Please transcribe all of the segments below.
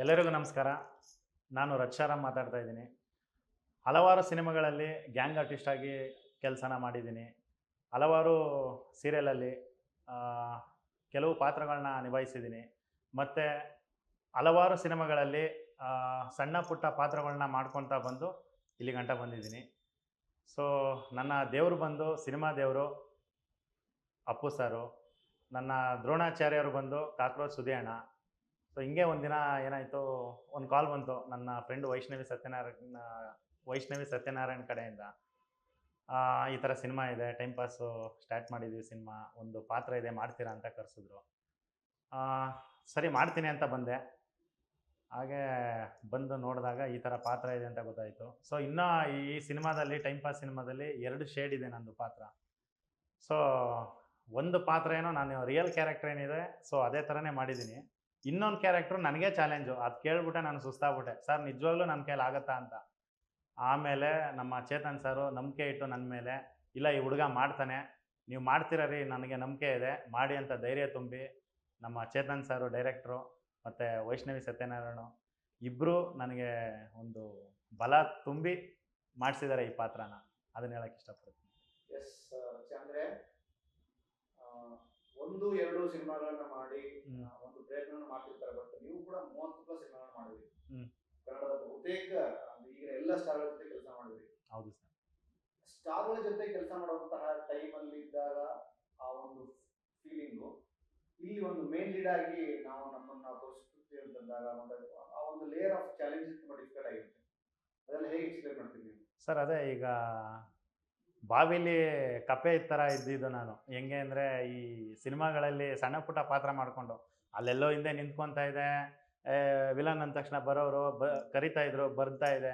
ಎಲ್ಲರಿಗೂ ನಮಸ್ಕಾರ. ನಾನು ರಕ್ಷಾರಾಮ್ ಮಾತಾಡ್ತಾ ಇದ್ದೀನಿ. ಹಲವಾರು ಸಿನಿಮಾಗಳಲ್ಲಿ ಗ್ಯಾಂಗ್ ಆರ್ಟಿಸ್ಟ್ ಆಗಿ ಕೆಲಸನ ಮಾಡಿದ್ದೀನಿ. ಹಲವಾರು ಸೀರಿಯಲಲ್ಲಿ ಆ, ಕೆಲವು ಪಾತ್ರಗಳನ್ನ ನಿಭಾಯಿಸಿದ್ದೀನಿ. ಮತ್ತು ಹಲವಾರು ಸಿನಿಮಾಗಳಲ್ಲಿ ಸಣ್ಣ ಪುಟ್ಟ ಪಾತ್ರಗಳನ್ನ ಮಾಡ್ಕೊತಾ ಬಂದು ಇಲ್ಲಿ ಗಂಟ ಬಂದಿದ್ದೀನಿ. ಸೊ ನನ್ನ ದೇವರು ಬಂದು ಸಿನಿಮಾ ದೇವರು ಅಪ್ಪು ಸಾರು. ನನ್ನ ದ್ರೋಣಾಚಾರ್ಯರು ಬಂದು ಕಾಕ್ರೋಚ್ ಸುದಿ ಅಣ್ಣ. ಸೊ ಹಿಂಗೆ ಒಂದಿನ ಏನಾಯಿತು, ಒಂದು ಕಾಲ್ ಬಂತು ನನ್ನ ಫ್ರೆಂಡ್ ವೈಷ್ಣವಿ ಸತ್ಯನಾರಾಯಣ್ ಕಡೆಯಿಂದ. ಈ ಥರ ಸಿನಿಮಾ ಇದೆ, ಟೈಮ್ ಪಾಸು ಸ್ಟಾರ್ಟ್ ಮಾಡಿದ್ದೀವಿ, ಸಿನಿಮಾ ಒಂದು ಪಾತ್ರ ಇದೆ, ಮಾಡ್ತೀರಾ ಅಂತ ಕರೆಸಿದ್ರು. ಸರಿ ಮಾಡ್ತೀನಿ ಅಂತ ಬಂದೆ. ಹಾಗೆ ಬಂದು ನೋಡಿದಾಗ ಈ ಥರ ಪಾತ್ರ ಇದೆ ಅಂತ ಗೊತ್ತಾಯಿತು. ಸೊ ಇನ್ನೂ ಈ ಸಿನಿಮಾದಲ್ಲಿ, ಟೈಮ್ ಪಾಸ್ ಸಿನಿಮಾದಲ್ಲಿ 2 ಶೇಡ್ ಇದೆ ನಂದು ಪಾತ್ರ. ಸೊ ಒಂದು ಪಾತ್ರ ಏನೋ ನಾನು ರಿಯಲ್ ಕ್ಯಾರೆಕ್ಟರ್ ಏನಿದೆ ಸೊ ಅದೇ ಥರನೇ ಮಾಡಿದ್ದೀನಿ. ಇನ್ನೊಂದು ಕ್ಯಾರೆಕ್ಟ್ರು ನನಗೆ ಚಾಲೆಂಜು. ಅದು ಕೇಳ್ಬಿಟ್ಟೆ ನಾನು ಸುಸ್ತಾಗ್ಬಿಟ್ಟೆ, ಸರ್ ನಿಜವಾಗ್ಲೂ ನನ್ನ ಕೈಲಿ ಆಗುತ್ತಾ ಅಂತ. ಆಮೇಲೆ ನಮ್ಮ ಚೇತನ್ ಸಾರು ನಂಬಿಕೆ ಇಟ್ಟು ನನ್ನ ಮೇಲೆ, ಇಲ್ಲ ಈ ಹುಡುಗ ಮಾಡ್ತಾನೆ, ನೀವು ಮಾಡ್ತೀರ ರೀ, ನನಗೆ ನಂಬಿಕೆ ಇದೆ, ಮಾಡಿ ಅಂತ ಧೈರ್ಯ ತುಂಬಿ ನಮ್ಮ ಚೇತನ್ ಸಾರು ಡೈರೆಕ್ಟ್ರು ಮತ್ತು ವೈಷ್ಣವಿ ಸತ್ಯನಾರಾಯಣ ಇಬ್ಬರು ನನಗೆ ಒಂದು ಬಲ ತುಂಬಿ ಮಾಡಿಸಿದ್ದಾರೆ ಈ ಪಾತ್ರನ. ಅದನ್ನ ಹೇಳಕ್ಕೆ ಇಷ್ಟಪಡ್ತೀನಿ. ಎಸ್ ಅಂದ್ರೆ ಒಂದು ಎರಡು ಸಿನಿಮಾಗಳನ್ನ ಮಾಡಿ ಒಂದು ಪ್ರಯತ್ನ ಮಾಡ್ತಿರ್ತಾರೆ. ಬಟ್ ನೀವು ಕೂಡ 30+ ಸಿನಿಮಾಗಳನ್ನ ಮಾಡಿದ್ರಿ. ಕನ್ನಡದ ಬಹುತೇಕ ಈಗಿನ ಎಲ್ಲ ಸ್ಟಾರ್ಗಳ ಜೊತೆ ಕೆಲಸ ಮಾಡಿದ್ರಿ. ಹೌದು ಸರ್. ಸ್ಟಾರ್ಗಳ ಜೊತೆ ಕೆಲಸ ಮಾಡುವಂತಹ ಟೈಮಲ್ಲಿ ಇದ್ದಾಗ ಆ ಒಂದು ಫೀಲಿಂಗು, ಇಲ್ಲಿ ಒಂದು ಮೇನ್ ಲೀಡ್ ಆಗಿ ನಾವು ನಮ್ಮನ್ನ ತೋರಿಸ್ತೀವಿ ಅಂತಂದಾಗ ಆ ಒಂದು ಲೇಯರ್ ಆಫ್ ಚಾಲೆಂಜ್ ತುಂಬಾ ಡಿಫಿಕಲ್ಟ್ ಆಗಿರುತ್ತೆ. ಅದೆಲ್ಲ ಹೇಗೆ ಎಕ್ಸ್ಪ್ಲೇನ್ ಮಾಡ್ತೀವಿ ನೀವು? ಸರ್ ಅದೇ ಈಗ ಬಾವಿಲಿ ಕಪ್ಪೆ ಥರ ಇದ್ದಿದ್ದು ನಾನು. ಹೆಂಗೆ ಅಂದರೆ ಈ ಸಿನಿಮಾಗಳಲ್ಲಿ ಸಣ್ಣ ಪುಟ್ಟ ಪಾತ್ರ ಮಾಡಿಕೊಂಡು ಅಲ್ಲೆಲ್ಲೋ ಹಿಂದೆ ನಿಂತ್ಕೊತಾ ಇದೆ, ವಿಲನ್ ಅಂದ ತಕ್ಷಣ ಬರೋರು ಕರಿತಾ ಇದ್ರು, ಬರ್ತಾ ಇದೆ,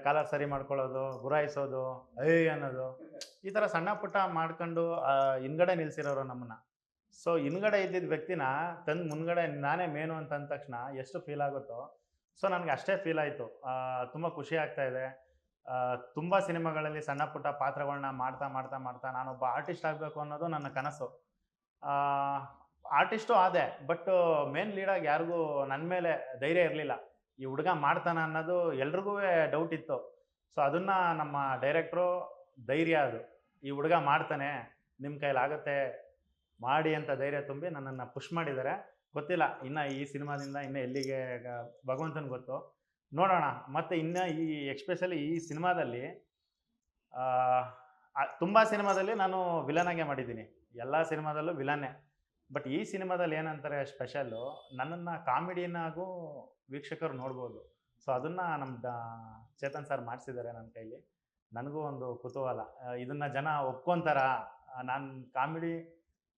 ಕಾಲರ್ ಸರಿ ಮಾಡ್ಕೊಳ್ಳೋದು, ಗುರಾಯಿಸೋದು, ಅನ್ನೋದು, ಈ ಥರ ಸಣ್ಣ ಪುಟ್ಟ ಮಾಡ್ಕೊಂಡು ಹಿಂದ್ಗಡೆ ನಿಲ್ಸಿರೋರು ನಮ್ಮನ್ನ. ಸೊ ಹಿಂದ್ಗಡೆ ಇದ್ದಿದ್ದ ವ್ಯಕ್ತಿನ ತಂದು ಮುಂದ್ಗಡೆ ನಾನೇ ಮೇನು ಅಂತ ಅಂದ ತಕ್ಷಣ ಎಷ್ಟು ಫೀಲ್ ಆಗುತ್ತೋ, ಸೊ ನನಗೆ ಅಷ್ಟೇ ಫೀಲ್ ಆಯಿತು. ತುಂಬ ಖುಷಿ ಆಗ್ತಾ ಇದೆ. ತುಂಬ ಸಿನಿಮಾಗಳಲ್ಲಿ ಸಣ್ಣ ಪುಟ್ಟ ಪಾತ್ರಗಳನ್ನ ಮಾಡ್ತಾ ಮಾಡ್ತಾ ಮಾಡ್ತಾ ನಾನೊಬ್ಬ ಆರ್ಟಿಸ್ಟ್ ಆಗಬೇಕು ಅನ್ನೋದು ನನ್ನ ಕನಸು. ಆರ್ಟಿಸ್ಟು ಆದೆ, ಬಟ್ ಮೇನ್ ಲೀಡಾಗಿ ಯಾರಿಗೂ ನನ್ನ ಮೇಲೆ ಧೈರ್ಯ ಇರಲಿಲ್ಲ. ಈ ಹುಡುಗ ಮಾಡ್ತಾನೆ ಅನ್ನೋದು ಎಲ್ರಿಗೂ ಡೌಟ್ ಇತ್ತು. ಸೊ ಅದನ್ನು ನಮ್ಮ ಡೈರೆಕ್ಟ್ರು ಧೈರ್ಯ, ಅದು ಈ ಹುಡುಗ ಮಾಡ್ತಾನೆ, ನಿಮ್ಮ ಕೈಲಾಗುತ್ತೆ, ಮಾಡಿ ಅಂತ ಧೈರ್ಯ ತುಂಬಿ ನನ್ನನ್ನು ಪುಷ್ ಮಾಡಿದ್ದಾರೆ. ಗೊತ್ತಿಲ್ಲ ಇನ್ನು ಈ ಸಿನಿಮಾದಿಂದ ಇನ್ನೂ ಎಲ್ಲಿಗೆ ಭಗವಂತನ ಗೊತ್ತು, ನೋಡೋಣ. ಮತ್ತು ಇನ್ನು ಈ ಎಕ್ಸ್ಪೆಷಲಿ ಈ ಸಿನಿಮಾದಲ್ಲಿ ತುಂಬ ಸಿನಿಮಾದಲ್ಲಿ ನಾನು ವಿಲನಾಗೆ ಮಾಡಿದ್ದೀನಿ, ಎಲ್ಲ ಸಿನಿಮಾದಲ್ಲೂ ವಿಲನ್ನೇ. ಬಟ್ ಈ ಸಿನಿಮಾದಲ್ಲಿ ಏನಂತಾರೆ ಸ್ಪೆಷಲ್ಲು, ನನ್ನನ್ನು ಕಾಮಿಡಿನಾಗೂ ವೀಕ್ಷಕರು ನೋಡ್ಬೋದು. ಸೊ ಅದನ್ನು ನಮ್ಮ ಚೇತನ್ ಸರ್ ಮಾಡಿಸಿದ್ದಾರೆ ನನ್ನ ಕೈಲಿ. ನನಗೂ ಒಂದು ಕುತೂಹಲ, ಇದನ್ನು ಜನ ಒಪ್ಕೊತಾರ.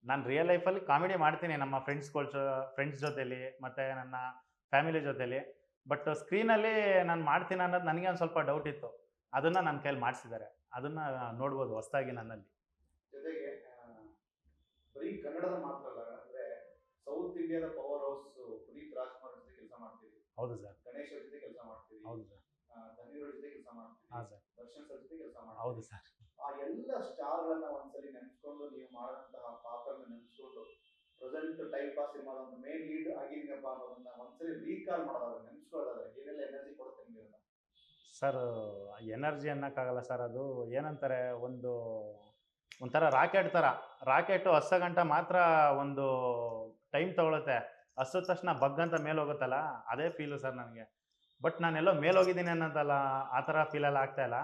ನಾನು ರಿಯಲ್ ಲೈಫಲ್ಲಿ ಕಾಮಿಡಿ ಮಾಡ್ತೀನಿ ನಮ್ಮ ಫ್ರೆಂಡ್ಸ್ ಜೊತೆಲಿ ಮತ್ತು ನನ್ನ ಫ್ಯಾಮಿಲಿ ಜೊತೆಲಿ. ಬಟ್ ಸ್ಕ್ರೀನಲ್ಲಿ ನಾನು ಮಾಡ್ತೀನಿ ಅನ್ನೋದು ನನಗೆ ಒಂದು ಸ್ವಲ್ಪ ಡೌಟ್ ಇತ್ತು. ಅದನ್ನು ನನ್ನ ಕೈಲಿ ಮಾಡಿಸಿದ್ದಾರೆ, ಅದನ್ನು ನೋಡ್ಬೋದು ಹೊಸದಾಗಿ ನನ್ನಲ್ಲಿ. ಜೊತೆಗೆ ಬರೀ ಕನ್ನಡದ ಮಾತ್ರ ಅಲ್ಲ, ಅಂದ್ರೆ ಸೌತ್ ಇಂಡಿಯಾದ ಪವರ್ ಹೌಸ್ ಪುನೀತ್ ರಾಜ್ಕುಮಾರ್ ಜೊತೆ ಕೆಲಸ ಮಾಡ್ತೀವಿ. ಹೌದು ಸರ್. ಗಣೇಶ್ ಅವ್ರ ಜೊತೆ ಕೆಲಸ ಮಾಡ್ತೀವಿ. ಹೌದು ಸರ್. ಧನೀರ್ ಜೊತೆ ಕೆಲಸ ಮಾಡ್ತೀವಿ. ಹಾಂ ಸರ್. ದರ್ಶನ್ ಸರ್ ಜೊತೆ ಕೆಲಸ ಮಾಡ್ತೀವಿ. ಹೌದು ಸರ್. ಆ ಎಲ್ಲ ಸ್ಟಾರ್ಗಳನ್ನ ಒಂದ್ಸಲಿ ನೆನೆಸ್ಕೊಂಡು, ನೀವು ಮಾಡಿದಂತಹ ಪಾತ್ರನ ನೆನೆಸ್ಕೊಂಡು, ಪ್ರೆಸೆಂಟ್ ಟೈಮ್ ಪಾಸ್ ಸಿನಿಮಾದ ಒಂದು ಮೇನ್ ಲೀಡ್ ಆಗಿದ್ದೀನಪ್ಪ ಅನ್ನೋದನ್ನ ಒಂದ್ಸಲಿ ರೀಕಾಲ್ ಮಾಡೋದಾದ್ರೆ, ನೆನೆಸ್ಕೊಳ್ಳೋದಾದ್ರೆ ಏನೆಲ್ಲ ಎನರ್ಜಿ ಕೊಡುತ್ತೆ ನಿಮಗೆ? ಸರ್ ಎನರ್ಜಿ ಅನ್ನೋಕ್ಕಾಗಲ್ಲ ಸರ್. ಅದು ಏನಂತಾರೆ, ಒಂಥರ ರಾಕೆಟು 10 ಗಂಟೆ ಮಾತ್ರ ಒಂದು ಟೈಮ್ ತೊಗೊಳುತ್ತೆ, ಹಸಿದ ತಕ್ಷಣ ಬಗ್ಗಂತ ಮೇಲೆ ಹೋಗುತ್ತಲ್ಲ, ಅದೇ ಫೀಲು ಸರ್ ನನಗೆ. ಬಟ್ ನಾನೆಲ್ಲೋ ಮೇಲೋಗಿದ್ದೀನಿ ಅನ್ನೋದಲ್ಲ, ಆ ಥರ ಫೀಲೆಲ್ಲ ಆಗ್ತಾಯಿಲ್ಲ.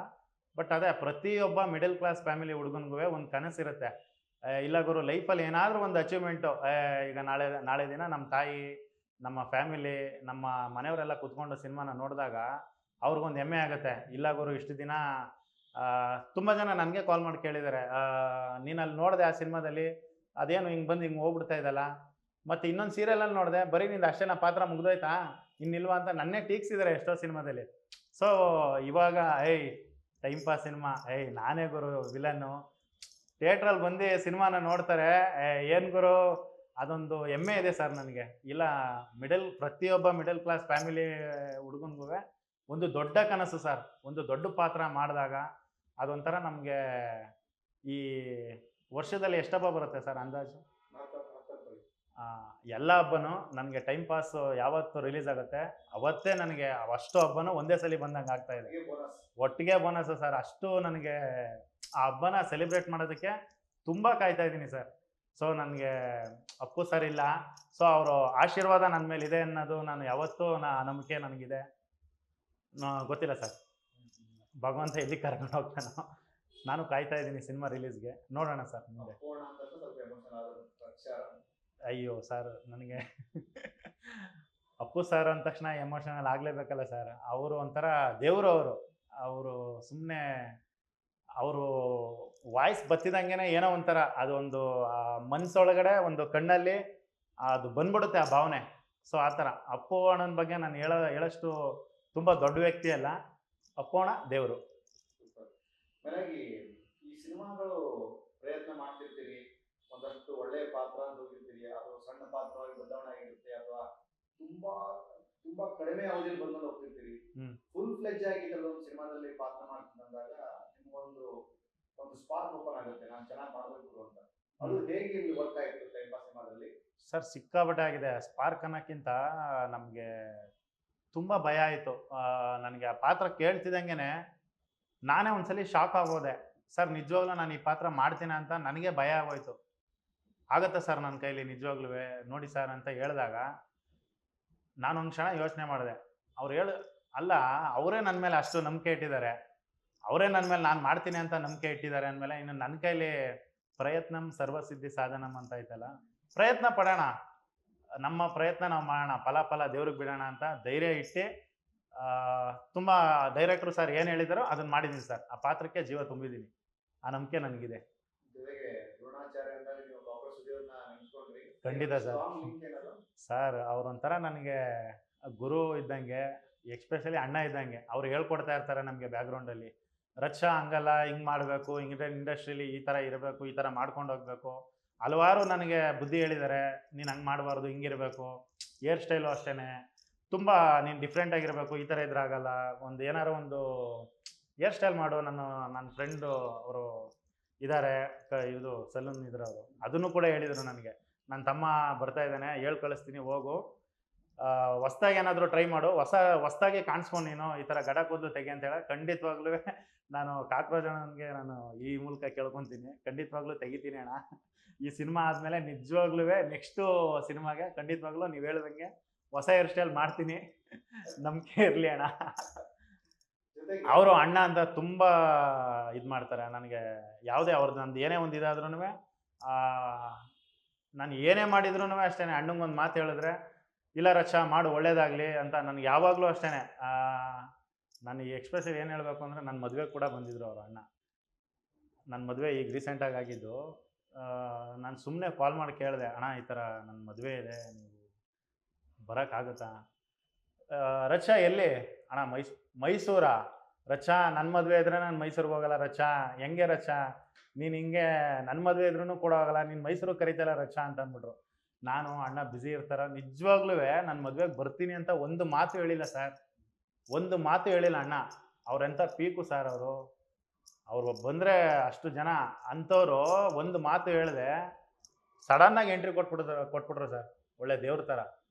ಬಟ್ ಅದೇ ಪ್ರತಿಯೊಬ್ಬ ಮಿಡಲ್ ಕ್ಲಾಸ್ ಫ್ಯಾಮಿಲಿ ಹುಡುಗನಿಗೂ ಒಂದು ಕನಸಿರುತ್ತೆ, ಇಲ್ಲ ಗುರು ಲೈಫಲ್ಲಿ ಏನಾದರೂ ಒಂದು ಅಚೀವ್ಮೆಂಟು. ಈಗ ನಾಳೆ ದಿನ ನಮ್ಮ ತಾಯಿ, ನಮ್ಮ ಫ್ಯಾಮಿಲಿ, ನಮ್ಮ ಮನೆಯವರೆಲ್ಲ ಕೂತ್ಕೊಂಡು ಸಿನಿಮಾನ ನೋಡಿದಾಗ ಅವ್ರಿಗೊಂದು ಹೆಮ್ಮೆ ಆಗುತ್ತೆ. ಇಲ್ಲ ಗುರು ಇಷ್ಟು ದಿನ ತುಂಬ ಜನ ನನಗೆ ಕಾಲ್ ಮಾಡಿ ಕೇಳಿದ್ದಾರೆ, ನೀನು ಅಲ್ಲಿ ನೋಡಿದೆ ಆ ಸಿನಿಮಾದಲ್ಲಿ, ಅದೇನು ಹಿಂಗೆ ಬಂದು ಹಿಂಗೆ ಹೋಗ್ಬಿಡ್ತಾ ಇದ್ದಲ್ಲ, ಮತ್ತು ಇನ್ನೊಂದು ಸೀರಿಯಲಲ್ಲಿ ನೋಡಿದೆ, ಬರೀ ನಿಂದು ಅಷ್ಟೇನ ಪಾತ್ರ ಮುಗ್ದೋಯ್ತಾ, ಇನ್ನಿಲ್ವಾ ಅಂತ ನನ್ನೇ ಟೀಕ್ಸಿದ್ದಾರೆ ಎಷ್ಟೋ ಸಿನಿಮಾದಲ್ಲಿ. ಸೊ ಇವಾಗ ಟೈಮ್ ಪಾಸ್ ಸಿನಿಮಾ, ನಾನೇ ಗುರು ವಿಲನ್ನು, ಥಿಯೇಟ್ರಲ್ಲಿ ಬಂದು ಸಿನಿಮಾನ ನೋಡ್ತಾರೆ, ಏನು ಗುರು, ಅದೊಂದು ಹೆಮ್ಮೆ ಇದೆ ಸರ್ ನನಗೆ. ಇಲ್ಲ ಪ್ರತಿಯೊಬ್ಬ ಮಿಡಲ್ ಕ್ಲಾಸ್ ಫ್ಯಾಮಿಲಿ ಹುಡುಗನಿಗೂ ಒಂದು ದೊಡ್ಡ ಕನಸು ಸರ್. ಒಂದು ದೊಡ್ಡ ಪಾತ್ರ ಮಾಡಿದಾಗ ಅದೊಂಥರ ನಮಗೆ ಈ ವರ್ಷದಲ್ಲಿ ಎಷ್ಟಪ್ಪ ಬರುತ್ತೆ ಸರ್ ಅಂದಾಜು? ಎಲ್ಲ ಹಬ್ಬನೂ ನನಗೆ ಟೈಮ್ ಪಾಸ್ ಯಾವತ್ತು ರಿಲೀಸ್ ಆಗುತ್ತೆ ಅವತ್ತೇ ನನಗೆ ಅಷ್ಟು ಹಬ್ಬನೂ ಒಂದೇ ಸಲ ಬಂದಂಗೆ ಆಗ್ತಾ ಇದೆ. ಬೋನಸ್. ಒಟ್ಟಿಗೆ ಬೋನಸ್ ಸರ್. ಅಷ್ಟು ನನಗೆ ಆ ಹಬ್ಬನ ಸೆಲೆಬ್ರೇಟ್ ಮಾಡೋದಕ್ಕೆ ತುಂಬ ಕಾಯ್ತಾ ಇದ್ದೀನಿ ಸರ್. ಸೊ ನನಗೆ ಅಪ್ಪು ಸರ್ ಇಲ್ಲ, ಸೊ ಅವರು ಆಶೀರ್ವಾದ ನನ್ನ ಮೇಲೆ ಇದೆ ಅನ್ನೋದು ನಾನು ಯಾವತ್ತೂ ನಂಬಿಕೆ ನನಗಿದೆ. ಗೊತ್ತಿಲ್ಲ ಸರ್, ಭಗವಂತ ಎಲ್ಲಿ ಕರ್ಕೊಂಡು ಹೋಗ್ತಾನೋ. ನಾನು ಕಾಯ್ತಾ ಇದ್ದೀನಿ ಸಿನಿಮಾ ರಿಲೀಸ್ಗೆ. ನೋಡೋಣ ಸರ್ ಮುಂದೆ. ಅಪ್ಪೋಣ ಅಂತ ಸ್ವಲ್ಪ ಎಮೋಷನಲ್ ಆದ ರಕ್ಷಾ. ಅಯ್ಯೋ ಸರ್, ನನಗೆ ಅಪ್ಪು ಸರ್ ಅಂದ ತಕ್ಷಣ ಎಮೋಷನಲ್ ಆಗಲೇಬೇಕಲ್ಲ ಸರ್. ಅವರು ಒಂಥರ ದೇವರು. ಅವರು ಸುಮ್ಮನೆ ಅವರು ವಾಯ್ಸ್ ಬತ್ತಿದಂಗೆ ಏನೋ ಒಂಥರ ಅದೊಂದು ಮನಸ್ಸೊಳಗಡೆ ಒಂದು ಕಣ್ಣಲ್ಲಿ ಅದು ಬಂದ್ಬಿಡುತ್ತೆ ಆ ಭಾವನೆ. ಸೊ ಆ ಥರ ಅಪ್ಪು ಅಣ್ಣನ ಬಗ್ಗೆ ನಾನು ಹೇಳೋಷ್ಟು ತುಂಬ ದೊಡ್ಡ ವ್ಯಕ್ತಿ ಅಲ್ಲ. ಅಪ್ಪು ಅಣ್ಣ ದೇವರು. ಮೇಲಾಗಿ ಈ ಸಿನಿಮಾಗಳು ಪ್ರಯತ್ನ ಮಾಡ್ತಿರ್ತೀರಿ, ಒಂದಷ್ಟು ಒಳ್ಳೆಯ ಪಾತ್ರ ಅಂತ ಹೋಗಿರ್ತೀರಿ, ಅದು ಸಣ್ಣ ಪಾತ್ರವಾಗಿ ಬದಲಾವಣೆ ಆಗಿರುತ್ತೆ, ಅಥವಾ ತುಂಬಾ ತುಂಬಾ ಕಡಿಮೆ ಅವಧಿಯಲ್ಲಿ ಬಂದು ಹೋಗ್ತಿರ್ತೀರಿ. ಫುಲ್ ಫ್ಲೆಜ್ ಆಗಿ ಒಂದು ಸಿನಿಮಾದಲ್ಲಿ ಪಾತ್ರ ಮಾಡ್ತಿದ್ದಾಗ ನಿಮ್ಗೊಂದು ಒಂದು ಸ್ಪಾರ್ಕ್ ಓಪನ್ ಆಗುತ್ತೆ, ನಾನು ಚೆನ್ನಾಗಿ ಮಾಡಬೇಕು ಅಂತ. ಅದು ಹೇಗೆ ಇಲ್ಲಿ ವರ್ಕ್ ಆಯಿತು ಟೈಮ್ ಪಾಸ್ ಸಿನಿಮಾದಲ್ಲಿ? ಸರ್ ಸಿಕ್ಕಾಪಟ್ಟೆ ಆಗಿದೆ. ಸ್ಪಾರ್ಕ್ ಅನ್ನೋಕ್ಕಿಂತ ನಮಗೆ ತುಂಬ ಭಯ ಆಯಿತು. ನನಗೆ ಆ ಪಾತ್ರ ಕೇಳ್ತಿದ್ದಂಗೆ ನಾನೇ ಒಂದ್ಸಲಿ ಶಾಕ್ ಆಗೋದೆ. ಸರ್ ನಿಜವಾಗ್ಲೂ ನಾನು ಈ ಪಾತ್ರ ಮಾಡ್ತೀನಿ ಅಂತ ನನಗೆ ಭಯ ಆಗೋಯ್ತು. ಆಗತ್ತಾ ಸರ್ ನನ್ನ ಕೈಲಿ ನಿಜವಾಗ್ಲೂ ನೋಡಿ ಸರ್ ಅಂತ ಹೇಳಿದಾಗ ನಾನೊಂದು ಕ್ಷಣ ಯೋಚನೆ ಮಾಡಿದೆ. ಅಲ್ಲ, ಅವರೇ ನನ್ನ ಮೇಲೆ ಅಷ್ಟು ನಂಬಿಕೆ ಇಟ್ಟಿದ್ದಾರೆ, ಅವರೇ ನನ್ನ ಮೇಲೆ ನಾನು ಮಾಡ್ತೀನಿ ಅಂತ ನಂಬಿಕೆ ಇಟ್ಟಿದ್ದಾರೆ ಅಂದಮೇಲೆ ಇನ್ನು ನನ್ನ ಕೈಲಿ ಪ್ರಯತ್ನಂ ಸರ್ವಸಿದ್ಧಿ ಸಾಧನಂ ಅಂತ ಐತಲ್ಲ, ಪ್ರಯತ್ನ ಪಡೋಣ, ನಮ್ಮ ಪ್ರಯತ್ನ ನಾವು ಮಾಡೋಣ, ಫಲ ದೇವ್ರಿಗೆ ಬಿಡೋಣ ಅಂತ ಧೈರ್ಯ ಇಟ್ಟು ತುಂಬ ಡೈರೆಕ್ಟ್ರು ಸರ್ ಏನು ಹೇಳಿದಾರೋ ಅದನ್ನು ಮಾಡಿದ್ದೀನಿ ಸರ್. ಆ ಪಾತ್ರಕ್ಕೆ ಜೀವ ತುಂಬಿದ್ದೀನಿ. ಆ ನಂಬಿಕೆ ನನಗಿದೆ. ಖಂಡಿತ ಸರ್. ಸರ್ ಅವರೊಂಥರ ನನಗೆ ಗುರು ಇದ್ದಂಗೆ, ಎಕ್ಸ್ಪೆಷಲಿ ಅಣ್ಣ ಇದ್ದಂಗೆ. ಅವ್ರು ಹೇಳ್ಕೊಡ್ತಾ ಇರ್ತಾರೆ ನಮಗೆ ಬ್ಯಾಕ್ಗ್ರೌಂಡಲ್ಲಿ, ರಕ್ಷಾ ಹಂಗಲ್ಲ, ಹಿಂಗೆ ಮಾಡಬೇಕು, ಹಿಂಗೆ ಇಂಡಸ್ಟ್ರೀಲಿ ಈ ಥರ ಇರಬೇಕು, ಈ ಥರ ಮಾಡ್ಕೊಂಡು ಹೋಗಬೇಕು. ಹಲವಾರು ನನಗೆ ಬುದ್ಧಿ ಹೇಳಿದ್ದಾರೆ. ನೀನು ಹಂಗೆ ಮಾಡಬಾರ್ದು, ಹಿಂಗಿರಬೇಕು, ಹೇರ್ ಸ್ಟೈಲು ಅಷ್ಟೇ, ತುಂಬ ನೀನು ಡಿಫ್ರೆಂಟ್ ಆಗಿರಬೇಕು, ಈ ಥರ ಇದ್ರಾಗಲ್ಲ, ಒಂದು ಏನಾರು ಒಂದು ಹೇರ್ ಸ್ಟೈಲ್ ಮಾಡು. ನನ್ನ ಫ್ರೆಂಡು ಅವರು ಇದ್ದಾರೆ, ಇದು ಸಲೂನ್ ಇದ್ರವರು, ಅದನ್ನು ಕೂಡ ಹೇಳಿದರು ನನಗೆ. ನನ್ನ ತಮ್ಮ ಬರ್ತಾ ಇದ್ದಾನೆ, ಹೇಳಿ ಕಳಿಸ್ತೀನಿ, ಹೋಗು, ಹೊಸ್ದಾಗಿ ಏನಾದರೂ ಟ್ರೈ ಮಾಡು, ಹೊಸ್ದಾಗಿ ಕಾಣಿಸ್ಕೊಂಡು ನೀನು ಈ ಥರ ಗಡ ಕೂದಲು ತೆಗಿ ಅಂತ ಹೇಳಿ. ಖಂಡಿತವಾಗ್ಲೂ ನಾನು ಕಾಕ್ರೋಚ್ ಅಣ್ಣನಿಗೆ ನಾನು ಈ ಮೂಲಕ ಕೇಳ್ಕೊತೀನಿ, ಖಂಡಿತವಾಗ್ಲೂ ತೆಗಿತೀನಿ ಅಣ್ಣ. ಈ ಸಿನಿಮಾ ಆದಮೇಲೆ ನಿಜವಾಗ್ಲೂ ನೆಕ್ಸ್ಟು ಸಿನಿಮಾಗೆ ಖಂಡಿತವಾಗ್ಲೂ ನೀವು ಹೇಳ್ದಂಗೆ ಹೊಸ ಹೇರ್ ಸ್ಟೈಲ್ ಮಾಡ್ತೀನಿ, ನಂಬಿಕೆ ಇರಲಿ ಅಣ್ಣ. ಅವರು ಅಣ್ಣ ಅಂತ ತುಂಬ ಇದು ಮಾಡ್ತಾರೆ ನನಗೆ. ಯಾವುದೇ ಅವ್ರದ್ದು ನಂದು ಏನೇ ಒಂದು ಇದಾದ್ರೂ ನಾನು ಏನೇ ಮಾಡಿದ್ರು ಅಷ್ಟೇ ಅಣ್ಣಂಗೆ ಒಂದು ಮಾತು ಹೇಳಿದ್ರೆ, ಇಲ್ಲ ರಕ್ಷಾ ಮಾಡು ಒಳ್ಳೇದಾಗಲಿ ಅಂತ ನನಗೆ ಯಾವಾಗಲೂ ಅಷ್ಟೇ. ನನಗೆ ಎಕ್ಸ್ಪ್ರೆಸಿವ್ ಏನು ಹೇಳಬೇಕು ಅಂದರೆ, ನನ್ನ ಮದುವೆ ಕೂಡ ಬಂದಿದ್ದರು ಅವರು ಅಣ್ಣ. ನನ್ನ ಮದುವೆ ಈಗ ರೀಸೆಂಟಾಗಿ ಆಗಿದ್ದು. ನಾನು ಸುಮ್ಮನೆ ಕಾಲ್ ಮಾಡಿ ಕೇಳಿದೆ, ಅಣ್ಣ ಈ ಥರ ನನ್ನ ಮದುವೆ ಇದೆ, ನೀವು ಬರೋಕ್ಕಾಗುತ್ತಾ? ರಕ್ಷಾ ಎಲ್ಲಿ ಅಣ್ಣ? ಮೈಸೂರಾ? ರಕ್ಷಾ ನನ್ನ ಮದುವೆ ಇದ್ರೆ ನಾನು ಮೈಸೂರಿಗೆ ಹೋಗಲ್ಲ ರಕ್ಷಾ. ಹೆಂಗೆ ರಕ್ಷಾ ನೀನು ಹಿಂಗೆ ನನ್ನ ಮದುವೆ ಇದ್ರೂ ಕೂಡ ಹೋಗಲ್ಲ, ನೀನು ಮೈಸೂರಿಗೆ ಕರೀತಲ್ಲ ರಕ್ಷಾ ಅಂತ ಅಂದ್ಬಿಟ್ರು. ನಾನು ಅಣ್ಣ ಬ್ಯುಸಿ ಇರ್ತಾರ, ನಿಜವಾಗ್ಲೂ ನನ್ನ ಮದುವೆಗೆ ಬರ್ತೀನಿ ಅಂತ ಒಂದು ಮಾತು ಹೇಳಿಲ್ಲ ಸರ್, ಒಂದು ಮಾತು ಹೇಳಿಲ್ಲ ಅಣ್ಣ. ಅವ್ರೆಂಥ ಪೀಕು ಸರ್ ಅವರು ಬಂದರೆ ಅಷ್ಟು ಜನ ಅಂಥವ್ರು ಒಂದು ಮಾತು ಹೇಳಿದೆ ಸಡನ್ನಾಗಿ ಎಂಟ್ರಿ ಕೊಟ್ಬಿಟ್ರು ಸರ್, ಒಳ್ಳೆ ದೇವ್ರ ಥರ.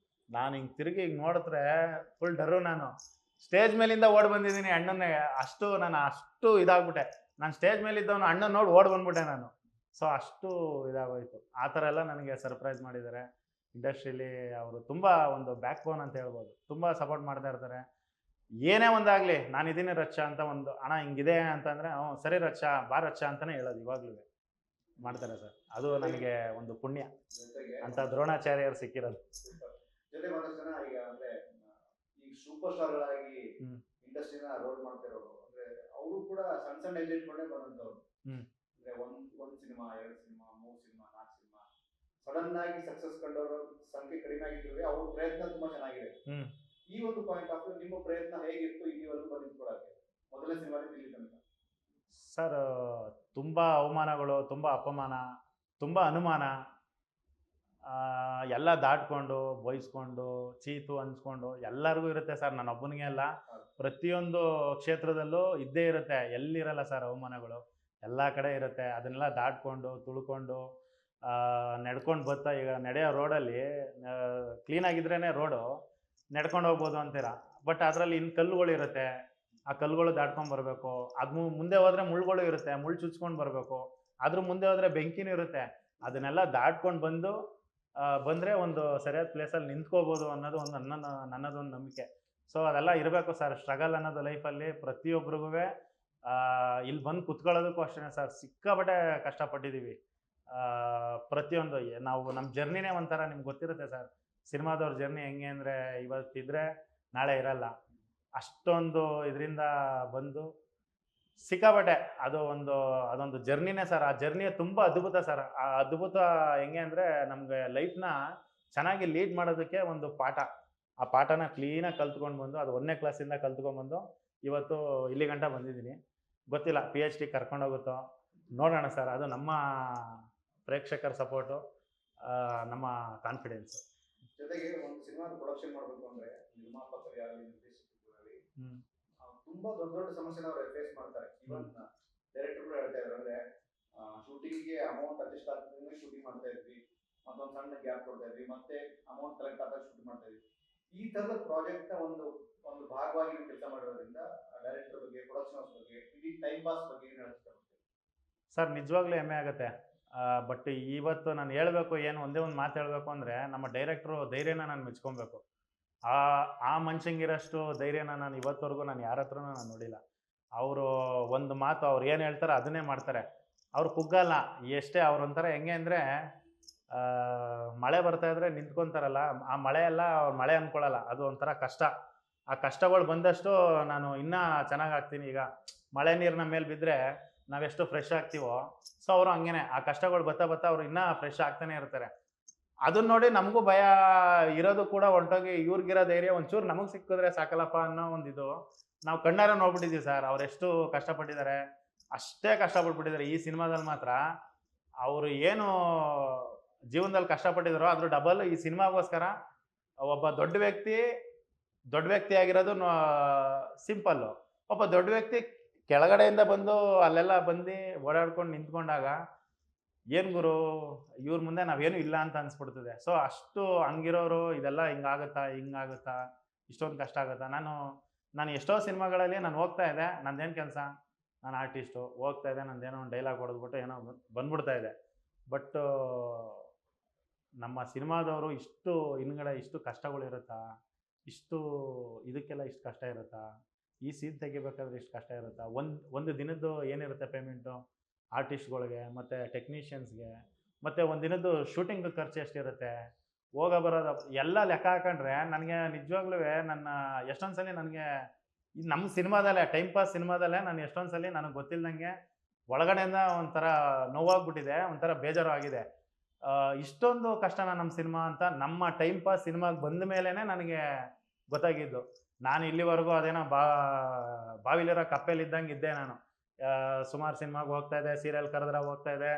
ನಾನು ಹಿಂಗೆ ತಿರುಗಿ ಹಿಂಗೆ ನೋಡಿದ್ರೆ ಫುಲ್ ಡರು. ನಾನು ಸ್ಟೇಜ್ ಮೇಲಿಂದ ಓಡಿ ಬಂದಿದ್ದೀನಿ ಅಣ್ಣನೇ, ನಾನು ಅಷ್ಟು ಇದಾಗ್ಬಿಟ್ಟೆ. ನಾನು ಸ್ಟೇಜ್ ಮೇಲಿದ್ದವನು ಅಣ್ಣ ನೋಡಿ ಓಡಿ ಬಂದ್ಬಿಟ್ಟೆ ನಾನು. ಸೊ ಅಷ್ಟು ಇದಾಗೋಯ್ತು. ಆ ಥರ ಎಲ್ಲ ನನಗೆ ಸರ್ಪ್ರೈಸ್ ಮಾಡಿದ್ದಾರೆ ಇಂಡಸ್ಟ್ರೀಲಿ. ಅವರು ತುಂಬ ಒಂದು ಬ್ಯಾಕ್ ಬೋನ್ ಅಂತ ಹೇಳ್ಬೋದು, ತುಂಬ ಸಪೋರ್ಟ್ ಮಾಡ್ತಾ ಇರ್ತಾರೆ. ಏನೇ ಒಂದಾಗಲಿ ನಾನಿದ್ದೀನಿ ರಕ್ಷಾ ಅಂತ ಒಂದು ಅಣ್ಣ ಹಿಂಗಿದೆ ಅಂತಂದರೆ, ಸರಿ ರಕ್ಷಾ ಬಾ ರಕ್ಷಾ ಅಂತಲೇ ಹೇಳೋದು ಇವಾಗಲೂ ಮಾಡ್ತಾರೆ ಸರ್. ಅದು ನನಗೆ ಒಂದು ಪುಣ್ಯ ಅಂತ ದ್ರೋಣಾಚಾರ್ಯರು ಸಿಕ್ಕಿರೋದು. ಜೊತೆ ಒಂದಷ್ಟು ಜನ ಈಗ ಅಂದ್ರೆ ಈ ಸೂಪರ್ ಸ್ಟಾರ್ಗಳಾಗಿ ಇಂಡಸ್ಟ್ರಿನ ರೋಲ್ ಮಾಡ್ತಿರೋರು, ಅಂದ್ರೆ ಅವರು ಕೂಡ ಸಣ್ಣ ಸಣ್ಣ ಏಜ್ ಇಟ್ಕೊಂಡೇ ಬಂದಂಥವ್ರು. ಅಂದ್ರೆ ಒಂದ್ cinema, 2 cinema, 3 cinema, 4 cinema sudden ಆಗಿ ಸಕ್ಸಸ್ ಕಂಡವರು ಸಂಖ್ಯೆ ಕಡಿಮೆ ಆಗಿದ್ರು. ಅವ್ರ ಪ್ರಯತ್ನ ತುಂಬಾ ಚೆನ್ನಾಗಿದೆ. ಈ ಒಂದು ಪಾಯಿಂಟ್ ಆಫ್ ವ್ಯೂ ನಿಮ್ಮ ಪ್ರಯತ್ನ ಹೇಗಿತ್ತು ಇಲ್ಲಿವರೆಗೂ ಬಂದಿಟ್ಕೊಳ್ಳೋಕೆ, ಮೊದಲನೇ ಸಿನಿಮಾದಿಂದ ಇಲ್ಲಿ ತನಕ? ಸರ್ ತುಂಬ ಅವಮಾನಗಳು, ತುಂಬ ಅಪಮಾನ, ತುಂಬ ಅನುಮಾನ ಎಲ್ಲ ದಾಟ್ಕೊಂಡು ಬಯಸ್ಕೊಂಡು ಚೀತು ಅನ್ಸ್ಕೊಂಡು ಎಲ್ಲರಿಗೂ ಇರುತ್ತೆ ಸರ್. ನಾನು ಒಬ್ಬನಿಗೆ ಅಲ್ಲ, ಪ್ರತಿಯೊಂದು ಕ್ಷೇತ್ರದಲ್ಲೂ ಇದ್ದೇ ಇರುತ್ತೆ. ಎಲ್ಲಿರಲ್ಲ ಸರ್ ಅವಮಾನಗಳು, ಎಲ್ಲ ಕಡೆ ಇರುತ್ತೆ. ಅದನ್ನೆಲ್ಲ ದಾಟ್ಕೊಂಡು ತುಳ್ಕೊಂಡು ನಡ್ಕೊಂಡು ಬರ್ತಾ ಈಗ ನಡೆಯೋ ರೋಡಲ್ಲಿ ಕ್ಲೀನಾಗಿದ್ರೇ ರೋಡು ನಡ್ಕೊಂಡು ಹೋಗ್ಬೋದು ಅಂತೀರ. ಬಟ್ ಅದರಲ್ಲಿ ಇನ್ನು ಕಲ್ಲುಗಳಿರುತ್ತೆ, ಆ ಕಲ್ಲುಗಳು ದಾಟ್ಕೊಂಡು ಬರಬೇಕು. ಅದು ಮುಂದೆ ಹೋದರೆ ಮುಳ್ಳುಗಳು ಇರುತ್ತೆ, ಮುಳ್ಳು ಚುಚ್ಕೊಂಡು ಬರಬೇಕು. ಅದ್ರ ಮುಂದೆ ಹೋದರೆ ಬೆಂಕಿನೂ ಇರುತ್ತೆ. ಅದನ್ನೆಲ್ಲ ದಾಟ್ಕೊಂಡು ಬಂದು ಬಂದರೆ ಒಂದು ಸರಿಯಾದ ಪ್ಲೇಸಲ್ಲಿ ನಿಂತ್ಕೋಬೋದು ಅನ್ನೋದು ಒಂದು ನನ್ನದೊಂದು ನಂಬಿಕೆ. ಸೊ ಅದೆಲ್ಲ ಇರಬೇಕು ಸರ್. ಸ್ಟ್ರಗಲ್ ಅನ್ನೋದು ಲೈಫಲ್ಲಿ ಪ್ರತಿಯೊಬ್ಬರಿಗೂ ಇಲ್ಲಿ ಬಂದು ಕುತ್ಕೊಳ್ಳೋದಕ್ಕೂ ಅಷ್ಟೇ ಸರ್, ಸಿಕ್ಕಾಪಟ್ಟೆ ಕಷ್ಟಪಟ್ಟಿದ್ದೀವಿ. ಪ್ರತಿಯೊಂದು ನಾವು ನಮ್ಮ ಜರ್ನಿನೇ ಒಂಥರ ನಿಮ್ಗೆ ಗೊತ್ತಿರುತ್ತೆ ಸರ್. ಸಿನಿಮಾದವ್ರ ಜರ್ನಿ ಹೆಂಗೆ ಅಂದರೆ ಇವತ್ತಿದ್ರೆ ನಾಳೆ ಇರಲ್ಲ. ಅಷ್ಟೊಂದು ಇದರಿಂದ ಬಂದು ಸಿಕ್ಕಾಪಟ್ಟೆ ಅದೊಂದು ಜರ್ನಿನೇ ಸರ್. ಆ ಜರ್ನಿ ತುಂಬ ಅದ್ಭುತ ಸರ್. ಆ ಅದ್ಭುತ ಹೆಂಗೆ ಅಂದರೆ ನಮಗೆ ಲೈಫ್ನ ಚೆನ್ನಾಗಿ ಲೀಡ್ ಮಾಡೋದಕ್ಕೆ ಒಂದು ಪಾಠ. ಆ ಪಾಠನ ಕ್ಲೀನಾಗಿ ಕಲ್ತ್ಕೊಂಡು ಬಂದು ಅದು 1ನೇ ಕ್ಲಾಸಿಂದ ಕಲ್ತ್ಕೊಂಡ್ಬಂದು ಇವತ್ತು ಇಲ್ಲಿ ಗಂಟ ಬಂದಿದ್ದೀನಿ. ಗೊತ್ತಿಲ್ಲ PhD ಕರ್ಕೊಂಡೋಗುತ್ತೋ ನೋಡೋಣ ಸರ್. ಅದು ನಮ್ಮ ಪ್ರೇಕ್ಷಕರ ಸಪೋರ್ಟು, ನಮ್ಮ ಕಾನ್ಫಿಡೆನ್ಸು. ಜೊತೆಗೆ ಒಂದು ಸಿನಿಮಾ ಪ್ರೊಡಕ್ಷನ್ ಮಾಡಬೇಕು ಅಂದ್ರೆ ನಿರ್ಮಾಪಕರಾಗಲಿ ನಿರ್ದೇಶಕರಾಗಲಿ ತುಂಬಾ ದೊಡ್ಡ ದೊಡ್ಡ ಸಮಸ್ಯೆನ ಅವರು ಫೇಸ್ ಮಾಡ್ತಾರೆ. ಇವನ್ ಡೈರೆಕ್ಟರ್ ಕೂಡ ಹೇಳ್ತಾ ಇದ್ರು, ಅಂದ್ರೆ ಶೂಟಿಂಗ್ಗೆ ಅಮೌಂಟ್ ಅಡ್ಜಸ್ಟ್ ಆಗ್ತದೆ ಶೂಟಿಂಗ್ ಮಾಡ್ತಾ ಇದ್ವಿ, ಮತ್ತೊಂದು ಸಣ್ಣ ಗ್ಯಾಪ್ ಕೊಡ್ತಾ ಇದ್ವಿ, ಮತ್ತೆ ಅಮೌಂಟ್ ಕಲೆಕ್ಟ್ ಆದಾಗ ಶೂಟಿಂಗ್ ಮಾಡ್ತಾ ಇದ್ವಿ. ಈ ತರದ ಪ್ರಾಜೆಕ್ಟ್ ನ ಒಂದು ಭಾಗವಾಗಿ ಕೆಲಸ ಮಾಡಿರೋದ್ರಿಂದ ಡೈರೆಕ್ಟರ್ ಬಗ್ಗೆ, ಪ್ರೊಡಕ್ಷನ್ ಹೌಸ್ ಬಗ್ಗೆ, ಇಡೀ ಟೈಮ್ ಪಾಸ್ ಬಗ್ಗೆ ಏನು ಹೇಳ್ತಾರೆ ಸರ್? ನಿಜವಾಗ್ಲೂ ಹೆಮ್ಮೆ ಆಗುತ್ತೆ. ಬಟ್ ಇವತ್ತು ನಾನು ಹೇಳಬೇಕು ಏನು ಒಂದೇ ಒಂದು ಮಾತು ಹೇಳಬೇಕು ಅಂದರೆ ನಮ್ಮ ಡೈರೆಕ್ಟ್ರು ಧೈರ್ಯನ ನಾನು ಮೆಚ್ಕೊಬೇಕು. ಆ ಮನುಷ್ಯಂಗಿರೋಷ್ಟು ಧೈರ್ಯನ ನಾನು ಇವತ್ತವರೆಗೂ ನಾನು ಯಾರ ಹತ್ರನೂ ನಾನು ನೋಡಿಲ್ಲ. ಅವರು ಒಂದು ಮಾತು ಅವ್ರು ಏನು ಹೇಳ್ತಾರೆ ಅದನ್ನೇ ಮಾಡ್ತಾರೆ. ಅವ್ರು ಕುಗ್ಗಲ್ಲ. ಎಷ್ಟೇ ಅವ್ರೊಂಥರ ಹೆಂಗೆ ಅಂದರೆ ಮಳೆ ಬರ್ತಾಯಿದ್ರೆ ನಿಂತ್ಕೊತಾರಲ್ಲ, ಆ ಮಳೆ ಎಲ್ಲ ಅವ್ರು ಮಳೆ ಅಂದ್ಕೊಳ್ಳಲ್ಲ, ಅದು ಒಂಥರ ಕಷ್ಟ. ಆ ಕಷ್ಟಗಳು ಬಂದಷ್ಟು ನಾನು ಇನ್ನೂ ಚೆನ್ನಾಗಿ ಆಗ್ತೀನಿ. ಈಗ ಮಳೆ ನೀರು ನಮ್ಮ ಮೇಲೆ ಬಿದ್ದರೆ ನಾವೆಷ್ಟು ಫ್ರೆಶ್ ಆಗ್ತೀವೋ, ಸೊ ಅವರು ಹಂಗೇನೆ ಆ ಕಷ್ಟಗಳು ಬರ್ತಾ ಅವ್ರು ಇನ್ನೂ ಫ್ರೆಶ್ ಆಗ್ತಾನೆ ಇರ್ತಾರೆ. ಅದನ್ನ ನೋಡಿ ನಮಗೂ ಭಯ ಇರೋದು ಕೂಡ ಹೊಂಟೋಗಿ ಇವ್ರಿಗಿರೋ ಧೈರ್ಯ ಒಂಚೂರು ನಮಗೆ ಸಿಕ್ಕಿದ್ರೆ ಸಾಕಲ್ಲಪ್ಪ ಅನ್ನೋ ಒಂದು ಇದು ನಾವು ಕಣ್ಣಾರೆ ನೋಡ್ಬಿಟ್ಟಿದ್ದೀವಿ ಸರ್. ಅವರೆಷ್ಟು ಕಷ್ಟಪಟ್ಟಿದ್ದಾರೆ, ಅಷ್ಟೇ ಕಷ್ಟಪಟ್ಬಿಟ್ಟಿದ್ದಾರೆ. ಈ ಸಿನಿಮಾದಲ್ಲಿ ಮಾತ್ರ ಅವರು ಏನು ಜೀವನದಲ್ಲಿ ಕಷ್ಟಪಟ್ಟಿದ್ದಾರೋ ಅದ್ರ ಡಬಲ್ ಈ ಸಿನಿಮಾಗೋಸ್ಕರ. ಒಬ್ಬ ದೊಡ್ಡ ವ್ಯಕ್ತಿ ಆಗಿರೋದು ಸಿಂಪಲ್ಲು. ಒಬ್ಬ ದೊಡ್ಡ ವ್ಯಕ್ತಿ ಕೆಳಗಡೆಯಿಂದ ಬಂದು ಅಲ್ಲೆಲ್ಲ ಬಂದು ಓಡಾಡ್ಕೊಂಡು ನಿಂತ್ಕೊಂಡಾಗ ಏನು ಗುರು ಇವ್ರ ಮುಂದೆ ನಾವೇನು ಇಲ್ಲ ಅಂತ ಅನ್ಸ್ಬಿಡ್ತದೆ. ಸೊ ಅಷ್ಟು ಹಂಗಿರೋರು ಇದೆಲ್ಲ ಹಿಂಗಾಗುತ್ತಾ ಇಷ್ಟೊಂದು ಕಷ್ಟ ಆಗುತ್ತಾ. ನಾನು ಎಷ್ಟೋ ಸಿನಿಮಾಗಳಲ್ಲಿ ನಾನು ಹೋಗ್ತಾ ಇದ್ದೆ, ನಂದೇನು ಕೆಲಸ, ನಾನು ಆರ್ಟಿಸ್ಟು, ಹೋಗ್ತಾ ಇದ್ದೆ, ನಂದೇನೋ ಒಂದು ಡೈಲಾಗ್ ಹೊಡೆದ್ಬಿಟ್ಟು ಏನೋ ಬಂದ್ಬಿಡ್ತಾ ಇದೆ. ಬಟ್ ನಮ್ಮ ಸಿನಿಮಾದವರು ಇಷ್ಟು ಹಿಂದ್ಗಡೆ ಇಷ್ಟು ಕಷ್ಟಗಳಿರುತ್ತಾ, ಇದಕ್ಕೆಲ್ಲ ಇಷ್ಟು ಕಷ್ಟ ಇರುತ್ತಾ, ಈ ಸೀನ್ ತೆಗಿಬೇಕಾದ್ರೆ ಇಷ್ಟು ಕಷ್ಟ ಇರುತ್ತಾ, ಒಂದು ದಿನದ್ದು ಏನಿರುತ್ತೆ ಪೇಮೆಂಟು ಆರ್ಟಿಸ್ಟ್ಗಳಿಗೆ ಮತ್ತು ಟೆಕ್ನಿಷಿಯನ್ಸ್ಗೆ, ಮತ್ತು ಒಂದು ದಿನದ್ದು ಶೂಟಿಂಗ್ ಖರ್ಚು ಎಷ್ಟಿರುತ್ತೆ, ಹೋಗ ಬರೋದು ಎಲ್ಲ ಲೆಕ್ಕ ಹಾಕೊಂಡ್ರೆ ನನಗೆ ನಿಜವಾಗ್ಲೂ ಎಷ್ಟೊಂದು ಸಲ ನನಗೆ ನಮ್ಮ ಸಿನಿಮಾದಲ್ಲೇ ಟೈಮ್ ಪಾಸ್ ಸಿನಿಮಾದಲ್ಲೇ ನಾನು ಎಷ್ಟೊಂದು ಸಲ ನನಗೆ ಗೊತ್ತಿಲ್ಲದಂಗೆ ಒಳಗಡೆಯಿಂದ ಒಂಥರ ನೋವಾಗ್ಬಿಟ್ಟಿದೆ, ಒಂಥರ ಬೇಜಾರು ಆಗಿದೆ. ಇಷ್ಟೊಂದು ಕಷ್ಟನ ನಮ್ಮ ಸಿನಿಮಾ ಅಂತ ನಮ್ಮ ಟೈಮ್ ಪಾಸ್ ಸಿನಿಮಾಗೆ ಬಂದ ಮೇಲೇ ನನಗೆ ಗೊತ್ತಾಗಿದ್ದು. ನಾನು ಇಲ್ಲಿವರೆಗೂ ಅದೇನೋ ಬಾವಿಲಿರೋ ಕಪ್ಪೆಲಿದ್ದಂಗೆ ಇದ್ದೆ ನಾನು. ಸುಮಾರು ಸಿನಿಮಾಗೆ ಹೋಗ್ತಾ ಇದೆ, ಸೀರಿಯಲ್ ಕರೆದ್ರೆ ಹೋಗ್ತಾ ಇದೆ,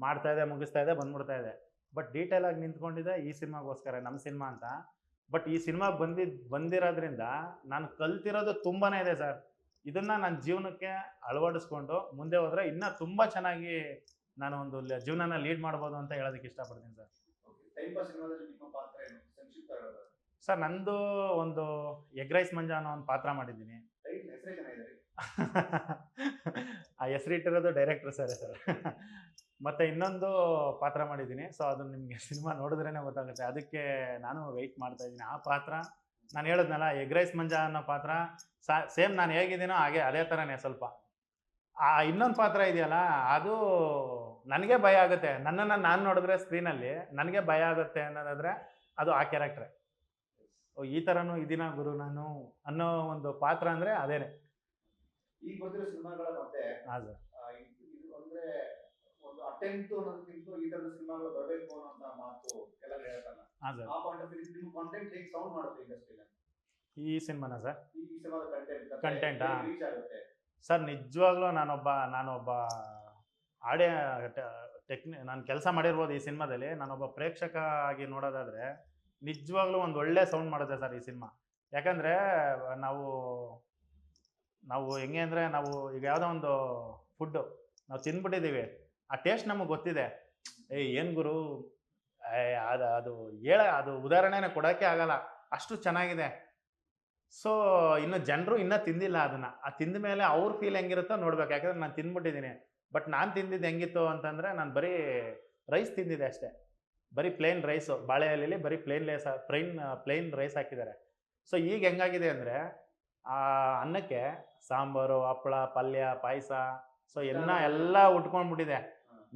ಮಾಡ್ತಾ ಇದೆ, ಮುಗಿಸ್ತಾ ಇದೆ, ಬಂದ್ಬಿಡ್ತಾ ಇದೆ. ಬಟ್ ಡೀಟೇಲಾಗಿ ನಿಂತ್ಕೊಂಡಿದ್ದೆ ಈ ಸಿನಿಮಾಗೋಸ್ಕರ, ನಮ್ಮ ಸಿನಿಮಾ ಅಂತ. ಬಟ್ ಈ ಸಿನಿಮಾ ಬಂದಿರೋದ್ರಿಂದ ನಾನು ಕಲ್ತಿರೋದು ತುಂಬಾ ಇದೆ ಸರ್. ಇದನ್ನು ನನ್ನ ಜೀವನಕ್ಕೆ ಅಳವಡಿಸ್ಕೊಂಡು ಮುಂದೆ ಹೋದರೆ ಇನ್ನೂ ತುಂಬ ಚೆನ್ನಾಗಿ ನಾನು ಒಂದು ಜೀವನನ ಲೀಡ್ ಮಾಡ್ಬೋದು ಅಂತ ಹೇಳೋದಕ್ಕೆ ಇಷ್ಟಪಡ್ತೀನಿ ಸರ್. ಸರ್ ನಂದು ಒಂದು ಎಗ್ ರೈಸ್ ಮಂಜ ಅನ್ನೋ ಒಂದು ಪಾತ್ರ ಮಾಡಿದ್ದೀನಿ. ಆ ಹೆಸರಿಟ್ಟಿರೋದು ಡೈರೆಕ್ಟರ್ ಸರ್. ಮತ್ತು ಇನ್ನೊಂದು ಪಾತ್ರ ಮಾಡಿದ್ದೀನಿ. ಸೊ ಅದು ನಿಮಗೆ ಸಿನಿಮಾ ನೋಡಿದ್ರೇ ಗೊತ್ತಾಗುತ್ತೆ. ಅದಕ್ಕೆ ನಾನು ವೆಯ್ಟ್ ಮಾಡ್ತಾ ಇದ್ದೀನಿ. ಆ ಪಾತ್ರ ನಾನು ಹೇಳಿದ್ನಲ್ಲ, ಎಗ್ ರೈಸ್ ಮಂಜ ಅನ್ನೋ ಪಾತ್ರ ಸೇಮ್ ನಾನು ಹೇಗಿದ್ದೀನೋ ಅದೇ ಥರನೇ ಸ್ವಲ್ಪ. ಆ ಇನ್ನೊಂದು ಪಾತ್ರ ಇದೆಯಲ್ಲ, ಅದು ನನಗೆ ಭಯ ಆಗುತ್ತೆ. ನನ್ನನ್ನು ನಾನು ನೋಡಿದ್ರೆ ಸ್ಕ್ರೀನಲ್ಲಿ ನನಗೆ ಭಯ ಆಗುತ್ತೆ ಅನ್ನೋದಾದರೆ ಅದು ಆ ಕ್ಯಾರೆಕ್ಟ್ರೆ. ಈ ಥರನೂ ಇದೀನ ಗುರು ನಾನು ಅನ್ನೋ ಒಂದು ಪಾತ್ರ ಅಂದರೆ ಅದೇನೆ. ಈಗ ಬಂದಿರೋ ಸಿನಿಮಾಗಳ ಮತ್ತೆ ಹಾಂ ಸರ್, ಇದು ಅಂದ್ರೆ ಒಂದು ಅಟೆಂಪ್ಟ್ ಅನ್ನೋದಕ್ಕಿಂತ ಈ ಥರದ ಸಿನಿಮಾಗಳು ಬರಬೇಕು ಅನ್ನೋ ಮಾತು ಎಲ್ಲ ಹೇಳ್ತಾರಲ್ಲ. ಹಾಂ ಸರ್. ಆ ಪಾಯಿಂಟ್ ಆಫ್ ವ್ಯೂ ನಿಮ್ಮ ಕಂಟೆಂಟ್ ಹೇಗೆ ಸೌಂಡ್ ಮಾಡುತ್ತೆ ಇಂಡಸ್ಟ್ರಿಯಲ್ಲಿ? ಈ ಸಿನಿಮಾನ ಸರ್? ಈ ಸಿನಿಮಾದ ಕಂಟೆಂಟಾ ರೀಚ್ ಆಗುತ್ತೆ ಸರ್? ನಿಜವಾಗ್ಲೂ ನಾನೊಬ್ಬ ಆಡಿಯೋ ನಾನು ಕೆಲಸ ಮಾಡಿರ್ಬೋದು ಈ ಸಿನಿಮಾದಲ್ಲಿ. ನಾನೊಬ್ಬ ಪ್ರೇಕ್ಷಕ ಆಗಿ ನೋಡೋದಾದರೆ ನಿಜವಾಗ್ಲೂ ಒಂದು ಒಳ್ಳೆ ಸೌಂಡ್ ಮಾಡುತ್ತೆ ಸರ್ ಈ ಸಿನಿಮಾ. ಯಾಕಂದರೆ ನಾವು ಹೆಂಗೆ ಅಂದರೆ, ನಾವು ಈಗ ಯಾವುದೋ ಒಂದು ಫುಡ್ಡು ನಾವು ತಿಂದ್ಬಿಟ್ಟಿದ್ದೀವಿ, ಆ ಟೇಸ್ಟ್ ನಮಗೆ ಗೊತ್ತಿದೆ. ಏನು ಗುರು, ಅದು ಅದು ಉದಾಹರಣೆನ ಕೊಡೋಕ್ಕೆ ಆಗಲ್ಲ, ಅಷ್ಟು ಚೆನ್ನಾಗಿದೆ. ಸೊ ಇನ್ನು ಜನರು ಇನ್ನೂ ತಿಂದಿಲ್ಲ ಅದನ್ನ. ತಿಂದ ಮೇಲೆ ಅವ್ರ ಫೀಲ್ ಹೆಂಗಿರುತ್ತೋ ನೋಡ್ಬೇಕು. ಯಾಕಂದ್ರೆ ನಾನು ತಿಂದ್ಬಿಟ್ಟಿದ್ದೀನಿ. ಬಟ್ ನಾನು ತಿಂದಿದ್ದು ಹೆಂಗಿತ್ತು ಅಂತಂದ್ರೆ, ನಾನು ಬರೀ ರೈಸ್ ತಿಂದಿದ್ದೆ ಅಷ್ಟೇ. ಬರೀ ಪ್ಲೇನ್ ರೈಸು, ಬಾಳೆ ಎಲೆಲಿ ಬರೀ ಪ್ಲೇನ್ ರೈಸ್ ಹಾಕಿದ್ದಾರೆ. ಸೊ ಈಗ ಹೆಂಗಾಗಿದೆ ಅಂದರೆ, ಆ ಅನ್ನಕ್ಕೆ ಸಾಂಬಾರು, ಹಪ್ಪಳ, ಪಲ್ಯ, ಪಾಯಸ, ಸೊ ಎಲ್ಲ ಉಟ್ಕೊಂಡ್ಬಿಟ್ಟಿದೆ.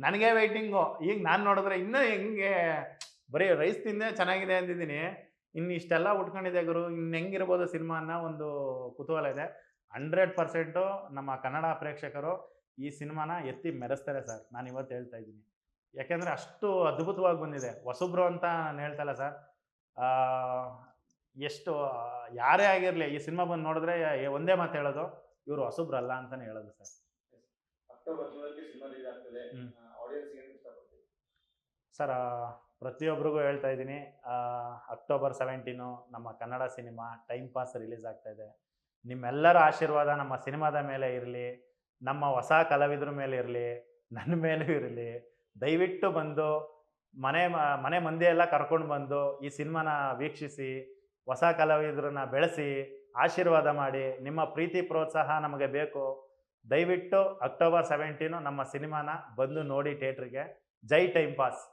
ನನಗೆ ವೆಯ್ಟಿಂಗು. ಈಗ ನಾನು ನೋಡಿದ್ರೆ ಇನ್ನೂ ಹೆಂಗೆ, ಬರೀ ರೈಸ್ ತಿಂದೇ ಚೆನ್ನಾಗಿದೆ ಅಂದಿದ್ದೀನಿ, ಇನ್ನು ಇಷ್ಟೆಲ್ಲ ಉಟ್ಕೊಂಡಿದೆ ಗುರು. ಇನ್ನು ಹೆಂಗಿರ್ಬೋದು ಸಿನಿಮಾ ಅನ್ನೋ ಒಂದು ಕುತೂಹಲ ಇದೆ. 100% ನಮ್ಮ ಕನ್ನಡ ಪ್ರೇಕ್ಷಕರು ಈ ಸಿನಿಮಾನ ಎತ್ತಿ ಮೆರೆಸ್ತಾರೆ ಸರ್, ನಾನು ಇವತ್ತು ಹೇಳ್ತಾ ಇದ್ದೀನಿ. ಯಾಕೆಂದರೆ ಅಷ್ಟು ಅದ್ಭುತವಾಗಿ ಬಂದಿದೆ. ಹೊಸಬ್ರು ಅಂತ ನಾನು ಹೇಳ್ತಾ ಇಲ್ಲ ಸರ್. ಎಷ್ಟು ಯಾರೇ ಆಗಿರಲಿ ಈ ಸಿನಿಮಾ ಬಂದು ನೋಡಿದ್ರೆ ಒಂದೇ ಮಾತು ಹೇಳೋದು, ಇವರು ಹೊಸಬ್ರಲ್ಲ ಅಂತಲೇ ಹೇಳೋದು ಸರ್. ಅಕ್ಟೋಬರ್ 3ಕ್ಕೆ ಸಿನಿಮಾ ರಿಲೀಸ್ ಆಗ್ತದೆ. ಹ್ಮ್. ಆಡಿಯನ್ಸ್ ಏನು ಇಷ್ಟಪಡ್ತೀವಿ ಸರ್, ಪ್ರತಿಯೊಬ್ಬರಿಗೂ ಹೇಳ್ತಾ ಇದ್ದೀನಿ, ಅಕ್ಟೋಬರ್ 17 ನಮ್ಮ Kannada cinema time pass release ಆಗ್ತಾ ಇದೆ. ನಿಮ್ಮೆಲ್ಲರ ಆಶೀರ್ವಾದ ನಮ್ಮ ಸಿನಿಮಾದ ಮೇಲೆ ಇರಲಿ, ನಮ್ಮ ಹೊಸ ಕಲಾವಿದ್ರ ಮೇಲೆ ಇರಲಿ, ನನ್ನ ಮೇಲೂ ಇರಲಿ. ದಯವಿಟ್ಟು ಬಂದು ಮನೆ ಮಂದಿ ಎಲ್ಲ ಕರ್ಕೊಂಡು ಬಂದು ಈ ಸಿನಿಮಾನ ವೀಕ್ಷಿಸಿ, ಹೊಸ ಕಲಾವಿದ್ರನ್ನ ಬೆಳೆಸಿ, ಆಶೀರ್ವಾದ ಮಾಡಿ. ನಿಮ್ಮ ಪ್ರೀತಿ ಪ್ರೋತ್ಸಾಹ ನಮಗೆ ಬೇಕು. ದಯವಿಟ್ಟು ಅಕ್ಟೋಬರ್ 17 ನಮ್ಮ ಸಿನಿಮಾನ ಬಂದು ನೋಡಿ ಥಿಯೇಟ್ರಿಗೆ. ಜೈ ಟೈಮ್ ಪಾಸ್.